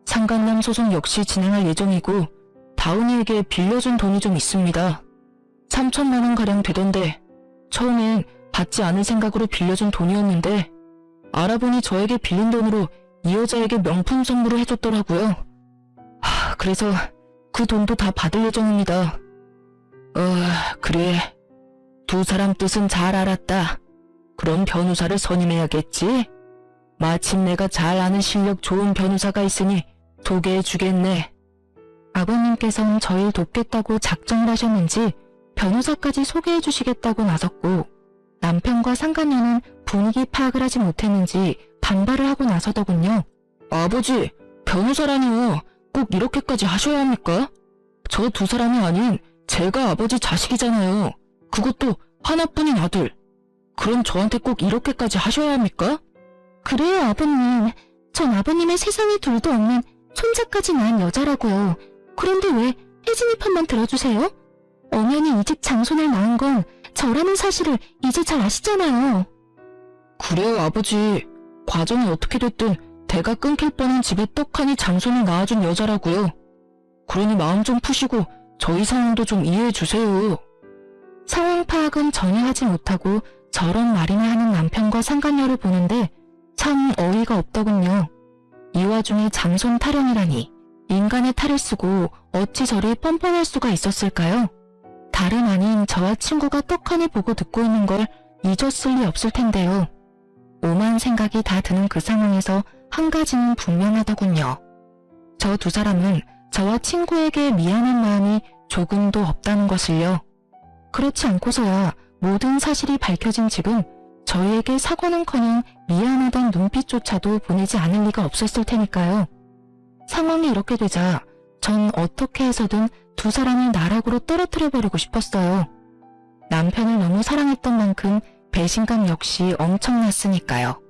상간남 소송 역시 진행할 예정이고 다운이에게 빌려준 돈이 좀 있습니다. 3천만 원가량 되던데 처음엔 받지 않을 생각으로 빌려준 돈이었는데 알아보니 저에게 빌린 돈으로 이 여자에게 명품 선물을 해줬더라고요. 그래서 그 돈도 다 받을 예정입니다. 그래. 두 사람 뜻은 잘 알았다. 그럼 변호사를 선임해야겠지? 마침 내가 잘 아는 실력 좋은 변호사가 있으니 소개해주겠네. 아버님께서는 저를 돕겠다고 작정을 하셨는지 변호사까지 소개해주시겠다고 나섰고 남편과 상간녀는 분위기 파악을 하지 못했는지 반발을 하고 나서더군요. 아버지, 변호사라니요. 꼭 이렇게까지 하셔야 합니까? 저 두 사람이 아닌 제가 아버지 자식이잖아요. 그것도 하나뿐인 아들. 그럼 저한테 꼭 이렇게까지 하셔야 합니까? 그래요, 아버님. 전 아버님의 세상에 둘도 없는 손자까지 낳은 여자라고요. 그런데 왜 혜진이 편만 들어주세요? 엄연히 이 집 장손을 낳은 건 저라는 사실을 이제 잘 아시잖아요. 그래요, 아버지. 과정이 어떻게 됐든 대가 끊길 뻔한 집에 떡하니 장손을 낳아준 여자라고요. 그러니 마음 좀 푸시고 저희 상황도 좀 이해해 주세요. 상황 파악은 전혀 하지 못하고 저런 말이나 하는 남편과 상간녀를 보는데 참 어이가 없더군요. 이 와중에 장손 타령이라니 인간의 탈을 쓰고 어찌 저리 뻔뻔할 수가 있었을까요? 다름 아닌 저와 친구가 떡하니 보고 듣고 있는 걸 잊었을 리 없을 텐데요. 오만 생각이 다 드는 그 상황에서 한 가지는 분명하더군요. 저 두 사람은 저와 친구에게 미안한 마음이 조금도 없다는 것을요. 그렇지 않고서야 모든 사실이 밝혀진 지금 저희에게 사과는커녕 미안하단 눈빛조차도 보내지 않을 리가 없었을 테니까요. 상황이 이렇게 되자 전 어떻게 해서든 두 사람을 나락으로 떨어뜨려버리고 싶었어요. 남편을 너무 사랑했던 만큼 배신감 역시 엄청났으니까요.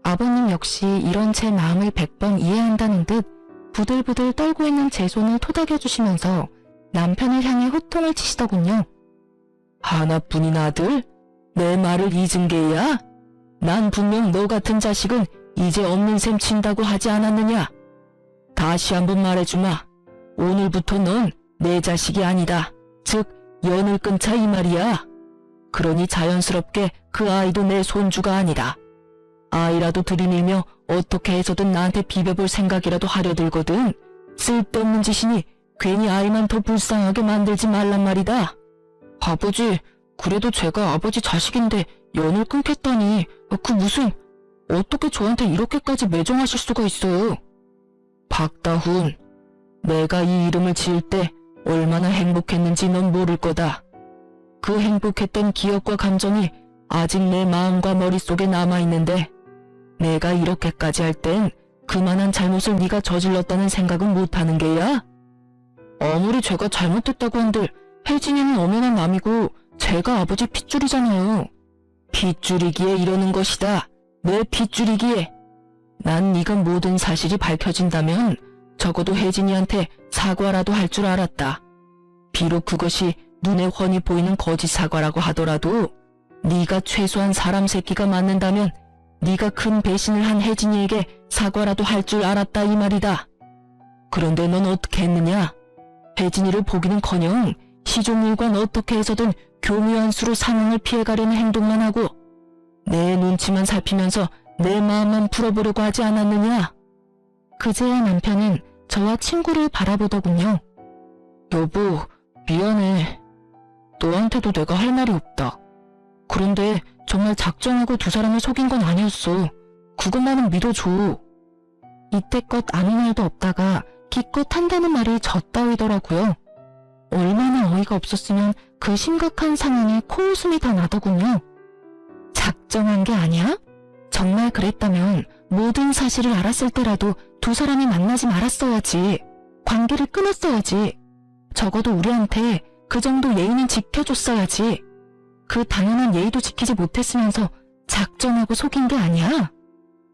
아버님 역시 이런 제 마음을 100번 이해한다는 듯 부들부들 떨고 있는 제 손을 토닥여주시면서 남편을 향해 호통을 치시더군요. 하나뿐인 아들? 내 말을 잊은 게야? 난 분명 너 같은 자식은 이제 없는 셈 친다고 하지 않았느냐? 다시 한번 말해주마. 오늘부터 넌 내 자식이 아니다. 즉 연을 끊자 이 말이야. 그러니 자연스럽게 그 아이도 내 손주가 아니다. 아이라도 들이밀며 어떻게 해서든 나한테 비벼볼 생각이라도 하려 들거든. 쓸데없는 짓이니 괜히 아이만 더 불쌍하게 만들지 말란 말이다. 아버지, 그래도 제가 아버지 자식인데 연을 끊겠다니 그 무슨 어떻게 저한테 이렇게까지 매정하실 수가 있어요. 박다훈, 내가 이 이름을 지을 때 얼마나 행복했는지 넌 모를 거다. 그 행복했던 기억과 감정이 아직 내 마음과 머릿속에 남아있는데 내가 이렇게까지 할 땐 그만한 잘못을 네가 저질렀다는 생각은 못하는 게야? 아무리 제가 잘못했다고 한들 혜진이는 엄연한 남이고 제가 아버지 핏줄이잖아요. 핏줄이기에 이러는 것이다. 내 핏줄이기에. 난 네가 모든 사실이 밝혀진다면 적어도 혜진이한테 사과라도 할 줄 알았다. 비록 그것이 눈에 훤히 보이는 거짓 사과라고 하더라도 네가 최소한 사람 새끼가 맞는다면 네가 큰 배신을 한 혜진이에게 사과라도 할 줄 알았다 이 말이다. 그런데 넌 어떻게 했느냐? 혜진이를 보기는커녕 시종일관 어떻게 해서든 교묘한 수로 상황을 피해가려는 행동만 하고 내 눈치만 살피면서 내 마음만 풀어보려고 하지 않았느냐? 그제야 남편은 저와 친구를 바라보더군요. 여보, 미안해. 너한테도 내가 할 말이 없다. 그런데 정말 작정하고 두 사람을 속인 건 아니었어. 그것만은 믿어줘. 이때껏 아무 말도 없다가 기껏 한다는 말이 저 따위더라고요. 얼마나 어이가 없었으면 그 심각한 상황에 코웃음이 다 나더군요. 작정한 게 아니야? 정말 그랬다면 모든 사실을 알았을 때라도 두 사람이 만나지 말았어야지. 관계를 끊었어야지. 적어도 우리한테 그 정도 예의는 지켜줬어야지. 그 당연한 예의도 지키지 못했으면서 작정하고 속인 게 아니야.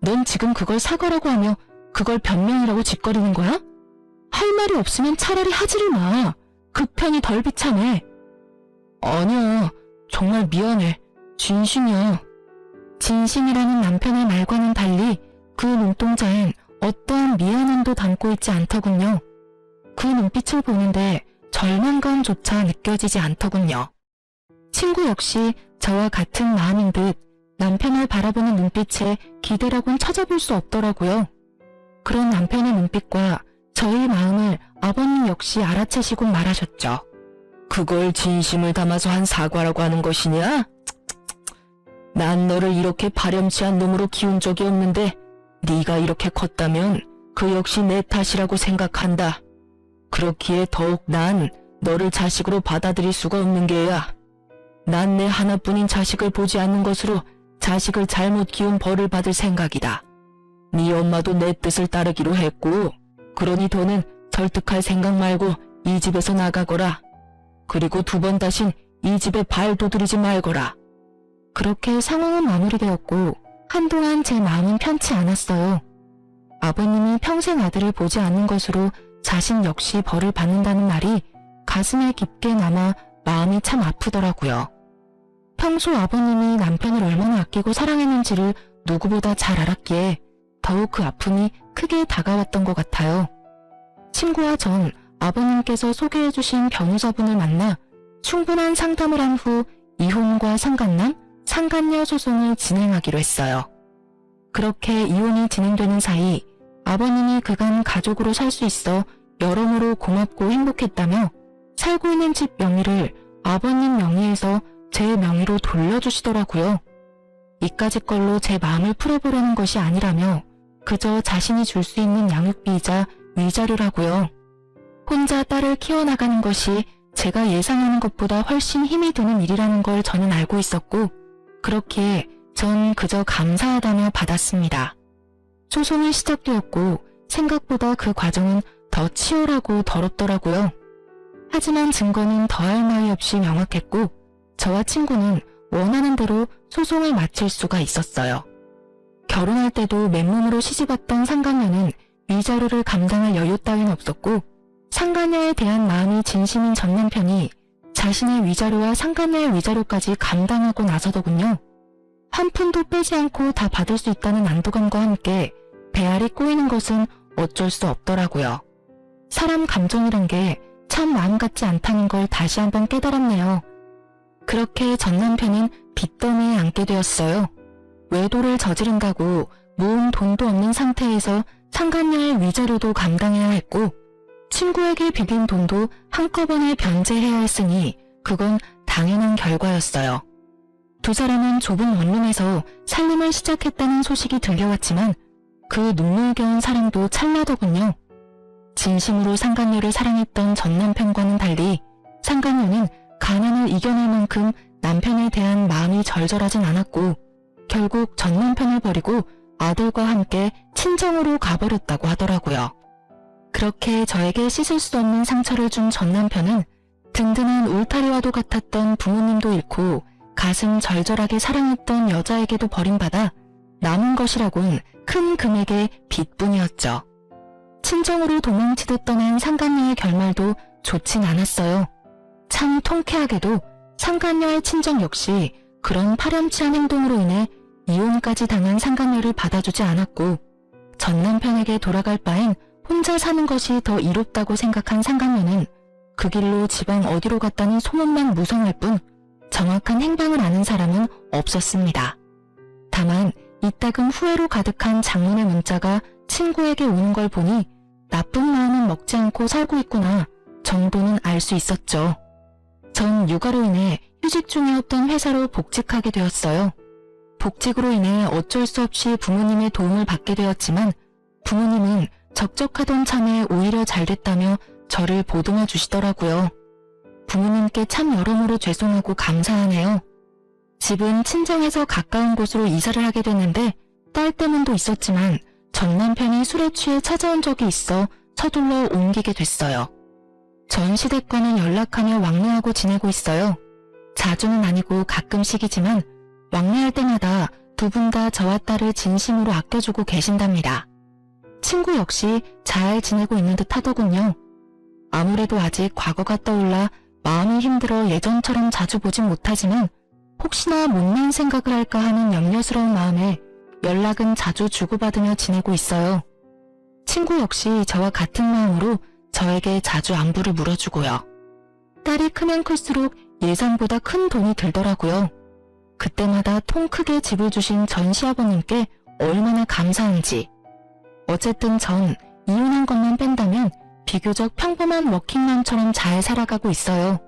넌 지금 그걸 사과라고 하며 그걸 변명이라고 짓거리는 거야? 할 말이 없으면 차라리 하지를 마. 그 편이 덜 비참해. 아니야. 정말 미안해. 진심이야. 진심이라는 남편의 말과는 달리 그 눈동자엔 어떠한 미안함도 담고 있지 않더군요. 그 눈빛을 보는데 절망감조차 느껴지지 않더군요. 친구 역시 저와 같은 마음인 듯 남편을 바라보는 눈빛에 기대라곤 찾아볼 수 없더라고요. 그런 남편의 눈빛과 저의 마음을 아버님 역시 알아채시고 말하셨죠. 그걸 진심을 담아서 한 사과라고 하는 것이냐? 난 너를 이렇게 파렴치한 놈으로 키운 적이 없는데 네가 이렇게 컸다면 그 역시 내 탓이라고 생각한다. 그렇기에 더욱 난 너를 자식으로 받아들일 수가 없는 게야. 난 내 하나뿐인 자식을 보지 않는 것으로 자식을 잘못 키운 벌을 받을 생각이다. 네 엄마도 내 뜻을 따르기로 했고 그러니 더는 설득할 생각 말고 이 집에서 나가거라. 그리고 두 번 다신 이 집에 발 도드리지 말거라. 그렇게 상황은 마무리되었고 한동안 제 마음은 편치 않았어요. 아버님이 평생 아들을 보지 않는 것으로 자신 역시 벌을 받는다는 말이 가슴에 깊게 남아 마음이 참 아프더라고요. 평소 아버님이 남편을 얼마나 아끼고 사랑했는지를 누구보다 잘 알았기에 더욱 그 아픔이 크게 다가왔던 것 같아요. 친구와 전 아버님께서 소개해주신 변호사분을 만나 충분한 상담을 한 후 이혼과 상간남, 상간녀 소송을 진행하기로 했어요. 그렇게 이혼이 진행되는 사이 아버님이 그간 가족으로 살 수 있어 여러모로 고맙고 행복했다며 살고 있는 집 명의를 아버님 명의에서 제 명의로 돌려주시더라고요. 이까짓 걸로 제 마음을 풀어보려는 것이 아니라며 그저 자신이 줄 수 있는 양육비이자 위자료라고요. 혼자 딸을 키워나가는 것이 제가 예상하는 것보다 훨씬 힘이 드는 일이라는 걸 저는 알고 있었고 그렇기에 전 그저 감사하다며 받았습니다. 소송이 시작되었고 생각보다 그 과정은 더 치열하고 더럽더라고요. 하지만 증거는 더할 나위 없이 명확했고 저와 친구는 원하는 대로 소송을 마칠 수가 있었어요. 결혼할 때도 맨몸으로 시집왔던 상간녀는 위자료를 감당할 여유 따윈 없었고 상간녀에 대한 마음이 진심인 전 남편이 자신의 위자료와 상간녀의 위자료까지 감당하고 나서더군요. 한 푼도 빼지 않고 다 받을 수 있다는 안도감과 함께 배알이 꼬이는 것은 어쩔 수 없더라고요. 사람 감정이란 게 참 마음 같지 않다는 걸 다시 한번 깨달았네요. 그렇게 전 남편은 빚더미에 앉게 되었어요. 외도를 저지른다고 모은 돈도 없는 상태에서 상간녀의 위자료도 감당해야 했고 친구에게 빚은 돈도 한꺼번에 변제해야 했으니 그건 당연한 결과였어요. 두 사람은 좁은 원룸에서 살림을 시작했다는 소식이 들려왔지만 그 눈물겨운 사랑도 찰나더군요. 진심으로 상간녀를 사랑했던 전 남편과는 달리 상간녀는 가난을 이겨낼 만큼 남편에 대한 마음이 절절하진 않았고 결국 전 남편을 버리고 아들과 함께 친정으로 가버렸다고 하더라고요. 그렇게 저에게 씻을 수 없는 상처를 준 전 남편은 든든한 울타리와도 같았던 부모님도 잃고 가슴 절절하게 사랑했던 여자에게도 버림받아 남은 것이라곤 큰 금액의 빚뿐이었죠. 친정으로 도망치듯 떠난 상간녀의 결말도 좋진 않았어요. 참 통쾌하게도 상간녀의 친정 역시 그런 파렴치한 행동으로 인해 이혼까지 당한 상간녀를 받아주지 않았고 전 남편에게 돌아갈 바엔 혼자 사는 것이 더 이롭다고 생각한 상간녀는 그 길로 지방 어디로 갔다는 소문만 무성할 뿐 정확한 행방을 아는 사람은 없었습니다. 다만 이따금 후회로 가득한 장문의 문자가 친구에게 오는 걸 보니 나쁜 마음은 먹지 않고 살고 있구나 정도는 알 수 있었죠. 전 육아로 인해 휴직 중이었던 회사로 복직하게 되었어요. 복직으로 인해 어쩔 수 없이 부모님의 도움을 받게 되었지만 부모님은 적적하던 참에 오히려 잘 됐다며 저를 보듬어 주시더라고요. 부모님께 참 여러모로 죄송하고 감사하네요. 집은 친정에서 가까운 곳으로 이사를 하게 됐는데 딸 때문도 있었지만 전 남편이 술에 취해 찾아온 적이 있어 서둘러 옮기게 됐어요. 전 시댁과는 연락하며 왕래하고 지내고 있어요. 자주는 아니고 가끔씩이지만 왕래할 때마다 두 분 다 저와 딸을 진심으로 아껴주고 계신답니다. 친구 역시 잘 지내고 있는 듯 하더군요. 아무래도 아직 과거가 떠올라 마음이 힘들어 예전처럼 자주 보진 못하지만 혹시나 못난 생각을 할까 하는 염려스러운 마음에 연락은 자주 주고받으며 지내고 있어요. 친구 역시 저와 같은 마음으로 저에게 자주 안부를 물어주고요. 딸이 크면 클수록 예상보다 큰 돈이 들더라고요. 그때마다 통 크게 집을 주신 전 시아버님께 얼마나 감사한지. 어쨌든 전 이혼한 것만 뺀다면 비교적 평범한 워킹맘처럼 잘 살아가고 있어요.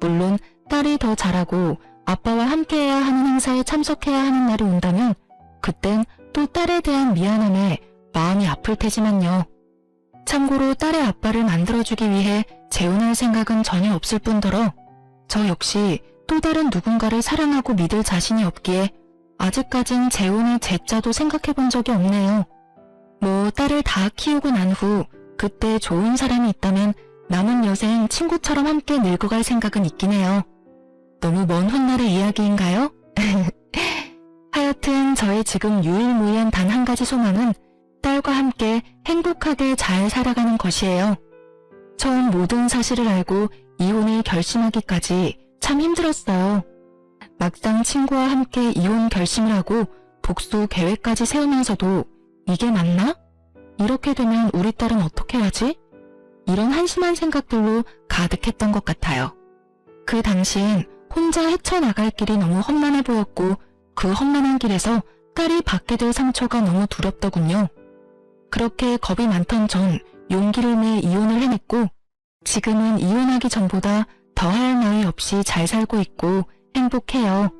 물론 딸이 더 잘하고 아빠와 함께해야 하는 행사에 참석해야 하는 날이 온다면 그땐 또 딸에 대한 미안함에 마음이 아플 테지만요. 참고로 딸의 아빠를 만들어주기 위해 재혼할 생각은 전혀 없을 뿐더러 저 역시 또 다른 누군가를 사랑하고 믿을 자신이 없기에 아직까진 재혼의 제자도 생각해본 적이 없네요. 뭐 딸을 다 키우고 난 후 그때 좋은 사람이 있다면 남은 여생 친구처럼 함께 늙어갈 생각은 있긴 해요. 너무 먼 훗날의 이야기인가요? 하여튼 저의 지금 유일무이한 단 한 가지 소망은 딸과 함께 행복하게 잘 살아가는 것이에요. 처음 모든 사실을 알고 이혼을 결심하기까지 참 힘들었어요. 막상 친구와 함께 이혼 결심을 하고 복수 계획까지 세우면서도 이게 맞나? 이렇게 되면 우리 딸은 어떻게 하지? 이런 한심한 생각들로 가득했던 것 같아요. 그 당시엔 혼자 헤쳐나갈 길이 너무 험난해 보였고 그 험난한 길에서 딸이 받게 될 상처가 너무 두렵더군요. 그렇게 겁이 많던 전 용기를 내 이혼을 해냈고 지금은 이혼하기 전보다 더할 나위 없이 잘 살고 있고 행복해요.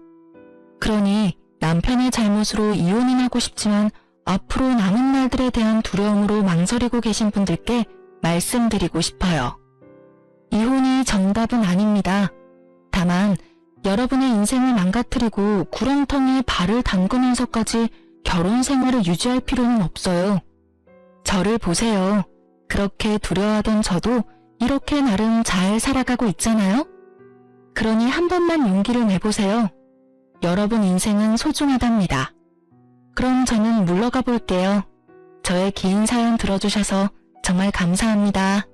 그러니 남편의 잘못으로 이혼은 하고 싶지만 앞으로 남은 날들에 대한 두려움으로 망설이고 계신 분들께 말씀드리고 싶어요. 이혼이 정답은 아닙니다. 다만 여러분의 인생을 망가뜨리고 구렁텅이에 발을 담그면서까지 결혼 생활을 유지할 필요는 없어요. 저를 보세요. 그렇게 두려워하던 저도 이렇게 나름 잘 살아가고 있잖아요? 그러니 한 번만 용기를 내보세요. 여러분 인생은 소중하답니다. 그럼 저는 물러가 볼게요. 저의 긴 사연 들어주셔서 정말 감사합니다.